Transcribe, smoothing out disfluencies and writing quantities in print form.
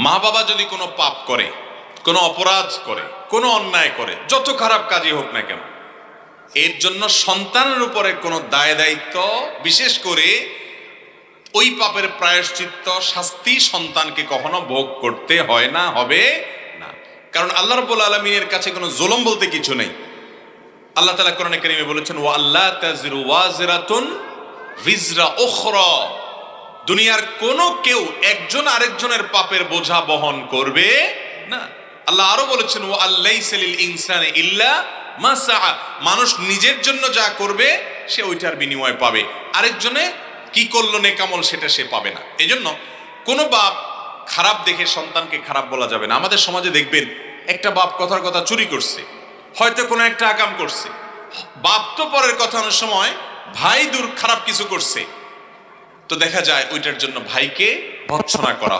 মা বাবা যদি কোনো পাপ করে, কোনো অপরাধ করে, কোনো অন্যায় করে, যত খারাপ কাজই হোক না কেন, এর জন্য সন্তানের উপরে কোনো দায় দায়িত্ব, বিশেষ করে ওই পাপের প্রায়শ্চিত্ত শাস্তি সন্তানকে কখনো ভোগ করতে হয় না, হবে না। কারণ আল্লাহ রাব্বুল আলামিনের কাছে কোনো জুলুম বলতে কিছু নেই। আল্লাহ তাআলা কোরআনে কারীমে বলেছেন, ওয়া আল্লা তাজিরু ওয়াজিরাতুন ভিজরা উখরা, দুনিয়ার কোনো কেউ একজন আরেকজনের পাপের বোঝা বহন করবে না। আল্লাহ আরো বলেছেন, ওয়া আল্লাইসা লিল ইনসানি ইল্লা মা সাআ, মানুষ নিজের জন্য যা করবে সে ওইটার বিনিময় পাবে, আরেকজনে কি করলো নেকামল সেটা সে পাবে না। এজন্য কোনো বাপ খারাপ দেখে সন্তানকে খারাপ বলা যাবে না। আমাদের সমাজে দেখবেন একটা বাপ কথার কথা চুরি করছে, হয়তো কোনো একটা আকাম করছে, বাপ তো পরের কথা, অনেক সময় ভাই দূর খারাপ কিছু করছে, তো দেখা যায় ওইটার জন্য ভাইকে ভর্ৎসনা করা হয়।